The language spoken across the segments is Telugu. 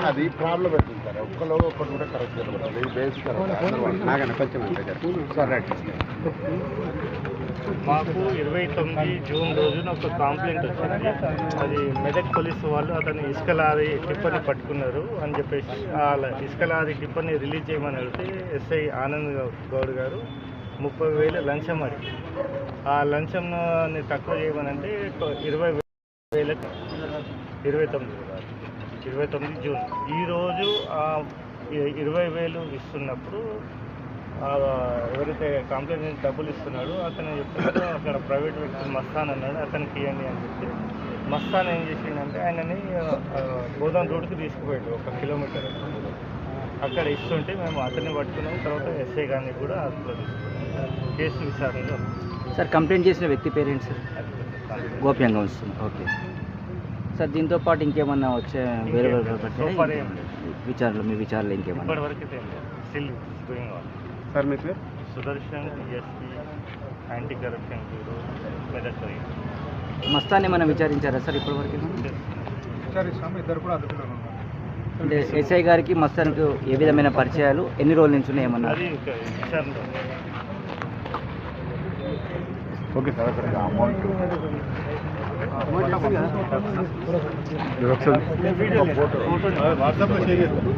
అది ప్రాబ్లం పెట్టింది సార్. ఒక్కలో ఒకటి కూడా కరెక్ట్ జరగదు. బేసిక్ మాకు 29 జూన్ రోజున ఒక కంప్లైంట్ వచ్చింది. అది మెదక్ పోలీసు వాళ్ళు అతను ఇసుక లారీ టిప్పర్ని పట్టుకున్నారు అని చెప్పేసి ఆ ఇసుక లారీ టిప్పర్ని రిలీజ్ చేయమని అడిగితే ఎస్ఐ ఆనంద్ గౌడ్ గారు 30,000 లంచం అడిగి ఆ లంచంని తక్కువ చేయమనంటే 20,000 29 జూన్ ఈరోజు 20,000 ఇస్తున్నప్పుడు ఎవరైతే కంప్లైంట్ డబ్బులు ఇస్తున్నాడో అతను చెప్తున్నాడు అక్కడ ప్రైవేట్ వ్యక్తి మస్తాన్ అన్నాడు, అతనికి ఇవ్వండి అని చెప్పి మస్తాన్ ఏం చేసిండంటే ఆయనని గోదాం రోడ్డుకి తీసుకుపోయాడు 1 కిలోమీటర్. అక్కడ ఇస్తుంటే మేము అతన్ని పట్టుకున్నాం. తర్వాత ఎస్ఐ గారిని కూడా అదుపులో తీసుకున్నాం. కేసు విచారణలో సార్ కంప్లైంట్ చేసిన వ్యక్తి పేరెంట్స్ గోప్యంగా వస్తుంది. ఓకే సార్, దీంతో పాటు ఇంకేమన్నా వచ్చే వేరే విచారణలో మీ విచారణలో ఇంకేమన్నా ఇప్పటివరకు స్టిల్ గోయింగ్ ఆన్. సార్ మీ పేరు? Sudarshan, SP, anti corruption bureau, Medak. మస్తాన్ని మనం విచారించారా సార్ ఇప్పటివరకు? విచారిస్తాము. ఇద్దరు కూడా అదుపులో ఉన్నారు. అంటే ఎస్ఐ గారికి మస్తాన్కు ఏ విధమైన పరిచయాలు ఎన్ని రోజుల నుంచి ఉన్నాయేమన్నా? అది విచారణలో. ఓకే సార్, అక్కడ అమౌంట్ వాట్సాప్లో షేర్ చేస్తాను.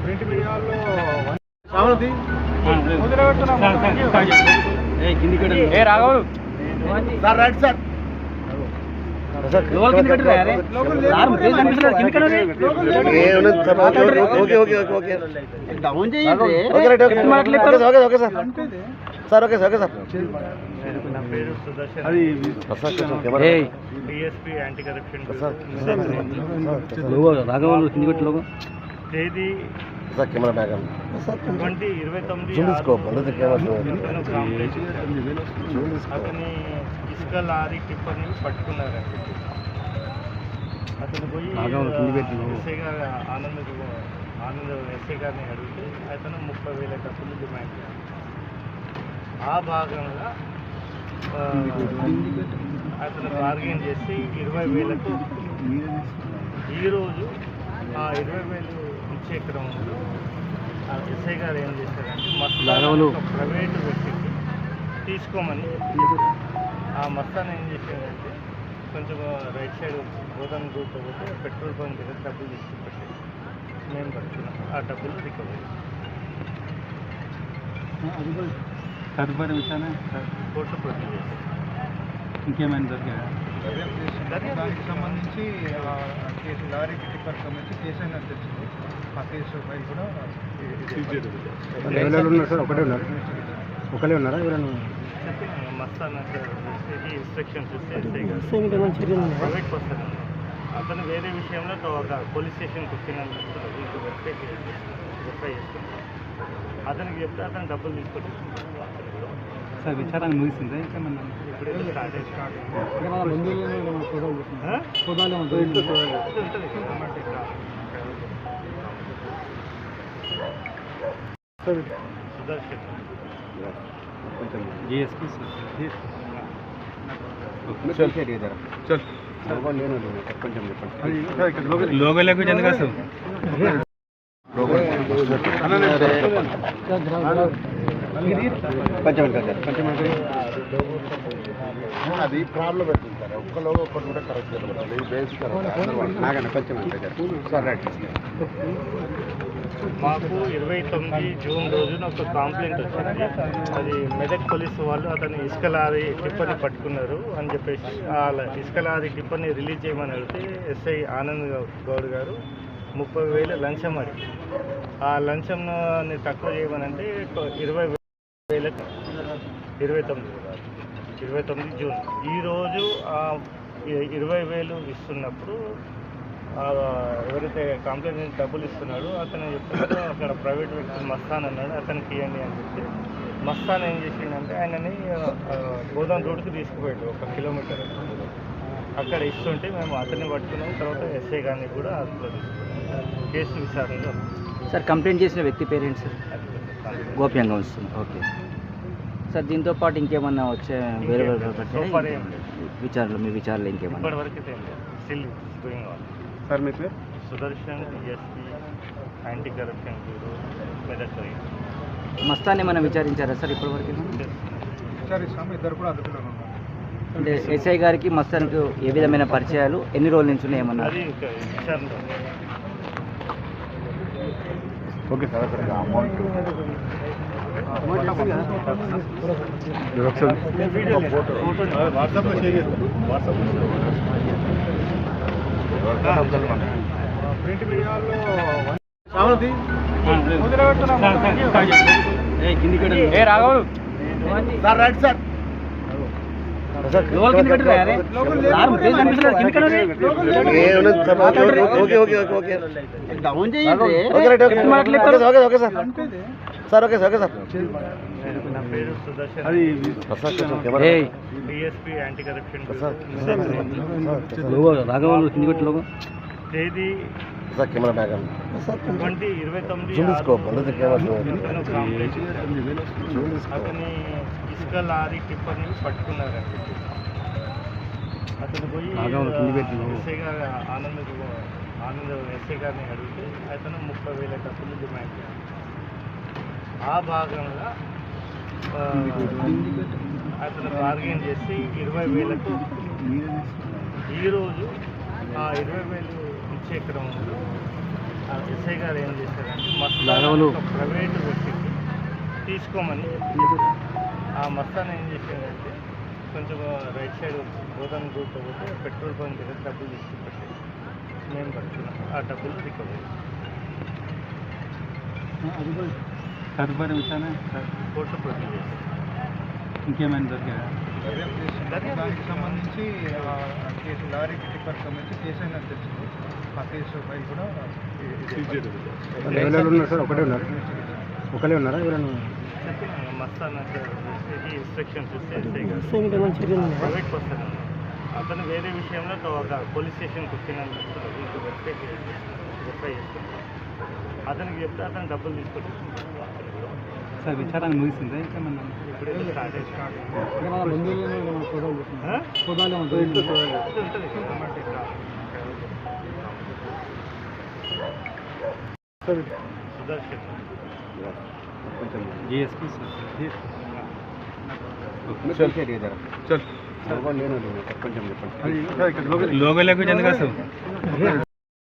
ప్రింట్ మీడియాలో రాఘవులు సార్ రైట్ సార్ నా పేరు Sudarshan, DSP anti corruption bureau. తేదీ 20/29 అతని ఇసుక లారీ టిప్పర్ని పట్టుకున్నారండి. అతను పోయి ఎస్ఐ గారు ఆనంద్ ఎస్ఐ గారిని అడిగితే అతను 30,000 డబ్బులు డిమాండ్ చేశారు. ఆ భాగంగా అతను బార్గెన్ చేసి 20,000కు ఈరోజు ఆ 20,000 ఇచ్చే క్రమంలో ఎస్ఐ గారు ఏం చేశారంటే మస్తాను ప్రైవేటు వ్యక్తికి తీసుకోమని ఆ మస్తాను ఏం చేశారంటే కొంచెం రైట్ సైడ్ గోదాం రూట్లో పోతే పెట్రోల్ బంక్ దగ్గర డబ్బులు తీసుకుపెట్టి మేము పడుతున్నాం. ఆ డబ్బులు రికవరీ. తదుపరి విషయాన్ని కోర్టు ప్రొడ్యూస్ చేస్తాం. ఇంకేమైనా దొరికాయా? దానికి సంబంధించి కేసు లారీ టిప్పర్ సంబంధించి కేసు అయినా తెచ్చింది. ఆ కేసు ఫైల్ కూడా ఒకరే ఉన్నారా ఎవరైనా? మస్తాన్ ఇన్స్ట్రక్షన్స్ ఇస్తే ప్రైవేట్ పర్సన్ అతను వేరే విషయంలో ఒక పోలీస్ స్టేషన్కి వచ్చినందుకు వెరిఫై చేస్తున్నాం. అతనికి చెప్తే అతను డబ్బులు తీసుకొని సార్ విచారణ ముగిసిందా? ఇంకేమన్నా ఇప్పుడు స్టార్ట్ అయ్యి సుదర్శన్ జీఎస్పీ లోగో లేకుండా ఎందుకు వస్తావు? అది ప్రాబ్లం పెట్టింది సార్. ఒక్కలో ఒకటి కూడా కరెక్ట్ జరగదు. బేసిక్ మాకు 29 జూన్ రోజున ఒక కంప్లైంట్ వచ్చింది. అది మెదక్ పోలీసు వాళ్ళు అతను ఇసుక లారీ టిప్పర్ని పట్టుకున్నారు అని చెప్పేసి ఆ ఇసుక లారీ టిప్పర్ని రిలీజ్ చేయమని అడిగితే ఎస్ఐ ఆనంద్ గౌడ్ గారు 30,000 లంచం అడిగి ఆ లంచంని తక్కువ చేయమనంటే 20,000 జూన్ ఈరోజు 20,000 ఇస్తున్నప్పుడు ఎవరైతే కంప్లైంట్ డబ్బులు ఇస్తున్నాడో అతను చెప్తున్నాడు అక్కడ ప్రైవేట్ వ్యక్తి మస్తాన్ అన్నాడు, అతనికి ఇవ్వండి అని చెప్పి మస్తాన్ ఏం చేసిండంటే ఆయనని గోదాం రోడ్డుకి తీసుకుపోయాడు 1 కిలోమీటర్. అక్కడ ఇస్తుంటే మేము అతన్ని పట్టుకున్నాం. తర్వాత ఎస్ఐ గారిని కూడా అదుపులో తీసుకున్నాం. కేసు విచారణలో సార్ కంప్లైంట్ చేసిన వ్యక్తి పేరెంట్స్ గోప్యంగా వస్తుంది. ఓకే సార్ దీంతో పాటు ఇంకేమన్నా వచ్చే వేరే వేరే సో ఫార్ ఏం లేదు. విచారణలు మీ విచారణలు ఇంకేమన్నా ఇప్పటివరకు అయితే ఏం లేదు. Still going on. సార్ మీ పేరు Sudarshan DSP anti corruption bureau Medak right. మస్తాన్ని మనం విచారించారా సార్ ఇప్పటివరకు విచారిస్తాము. ఇద్దరు కూడా అదుపులో ఉన్నారు. అంటే ఎస్ఐ గారికి మస్తానికి ఏ విధమైన పరిచయాలు ఎన్ని రోజుల నుంచి ఉన్నాయేమన్నా అది ఇంకా విచారణలో ఓకే సార్ అక్కడ అమౌంట్ వాట్సాప్లో షేర్ చేస్తాను. ప్రింట్ మీడియాలో సార్ రైట్ సార్ నా పేరు Sudarshan DSP anti corruption bureau. తేదీ 20/29 అతని ఇసుక లారీ టిప్పర్ని పట్టుకున్నారండి. అతను పోయి ఎస్ఐ గారు ఆనంద్ ఎస్ఐ గారిని అడిగితే అతను 30,000 డబ్బులు డిమాండ్ చేశారు. ఆ భాగంగా అతను బార్గెన్ చేసి 20,000కు ఈరోజు ఆ 20,000 ఇచ్చే క్రమంలో ఎస్ఐ గారు ఏం చేశారంటే మస్తాను ప్రైవేటు వ్యక్తికి తీసుకోమని చెప్పి ఆ మస్తాను ఏం చేశారంటే కొంచెం రైట్ సైడ్ గోదాం రూట్లో పోతే పెట్రోల్ బంక్ దగ్గర డబ్బులు తీసుకుపెట్టి మేము పడుతున్నాం. ఆ డబ్బులు రికవరీ తదుపరి విషయాన్ని కోర్టు ప్రొడ్యూస్ చేస్తాం. ఇంకేమైనా దొరికాయా? దానికి సంబంధించి కేసు లారీ టిప్పర్ సంబంధించి కేసు అయినా తెలిసింది. ఆ కేసు ఫైల్ కూడా ఎవరెవరు ఉన్నారు సార్? ఒకరే ఉన్నారా ఎవరైనా? చెప్పినాను మస్తాన్ ఇన్స్ట్రక్షన్స్ ఇస్తే ప్రైవేట్ పర్సన్ అతను వేరే విషయంలో ఒక పోలీస్ స్టేషన్కి వచ్చినందుకు ఇంకో వెబ్సైట్ వెరిఫై చేస్తున్నాను. అతనికి చెప్తే అతను డబ్బులు తీసుకొచ్చి సార్ విచారణ ముగిసిందా? ఇంకేమన్నా ఇప్పుడే స్టార్ట్ చేస్తాను. సుదర్శన్ జీఎస్పీ కొంచెం చెప్పండి. లోగోలకు చెందుగా సార్